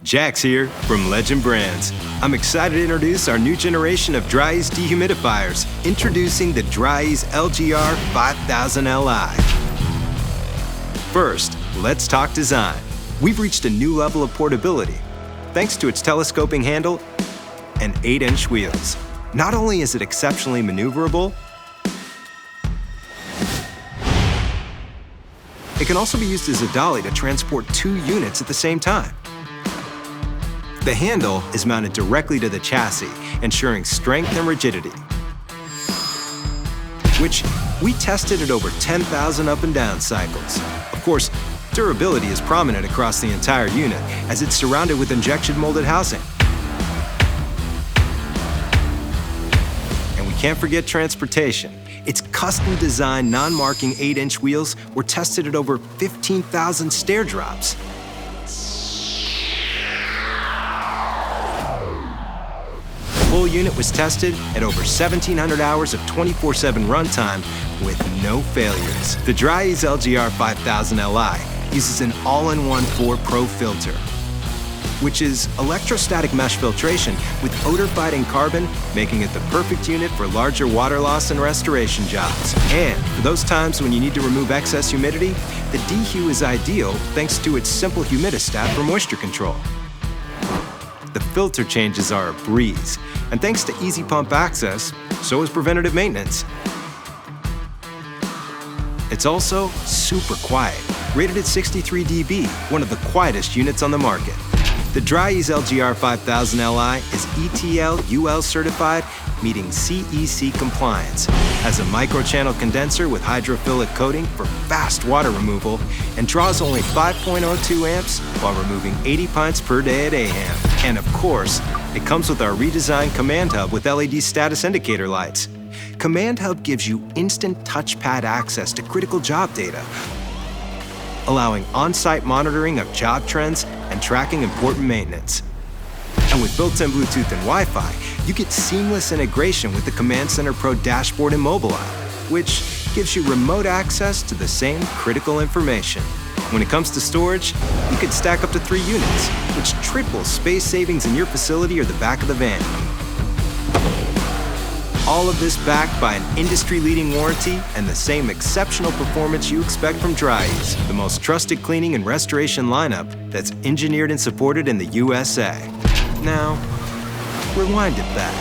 Jax here from Legend Brands. I'm excited to introduce our new generation of Dri-Eaz dehumidifiers, introducing the Dri-Eaz LGR 5000 Li. First, let's talk design. We've reached a new level of portability, thanks to its telescoping handle and 8-inch wheels. Not only is it exceptionally maneuverable, it can also be used as a dolly to transport 2 units at the same time. The handle is mounted directly to the chassis, ensuring strength and rigidity, which we tested at over 10,000 up and down cycles. Of course, durability is prominent across the entire unit, as it's surrounded with injection molded housing. And we can't forget transportation. Its custom-designed, non-marking 8-inch wheels were tested at over 15,000 stair drops. The full unit was tested at over 1,700 hours of 24/7 runtime with no failures. The Dri-Eaz LGR 5000 Li uses an all-in-one 4 Pro filter, which is electrostatic mesh filtration with odor-fighting carbon, making it the perfect unit for larger water loss and restoration jobs. And for those times when you need to remove excess humidity, the Dehu is ideal thanks to its simple humidistat for moisture control. The filter changes are a breeze, and thanks to easy pump access, so is preventative maintenance. It's also super quiet, rated at 63 dB, one of the quietest units on the market. The Dri-Eaz LGR 5000 Li is ETL UL certified, meeting CEC compliance, has a microchannel condenser with hydrophilic coating for fast water removal, and draws only 5.02 amps while removing 80 pints per day at AHAM. And of course, it comes with our redesigned Command Hub with LED status indicator lights. Command Hub gives you instant touchpad access to critical job data, allowing on-site monitoring of job trends and tracking important maintenance. And with built-in Bluetooth and Wi-Fi, you get seamless integration with the Command Center Pro dashboard and mobile app, which gives you remote access to the same critical information. When it comes to storage, you can stack up to 3 units, which triples space savings in your facility or the back of the van. All of this backed by an industry-leading warranty and the same exceptional performance you expect from Dri-Eaz, the most trusted cleaning and restoration lineup that's engineered and supported in the USA. Now, rewind it back.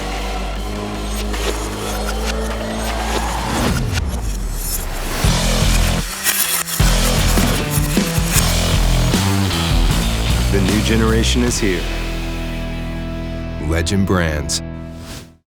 The new generation is here. Legend Brands.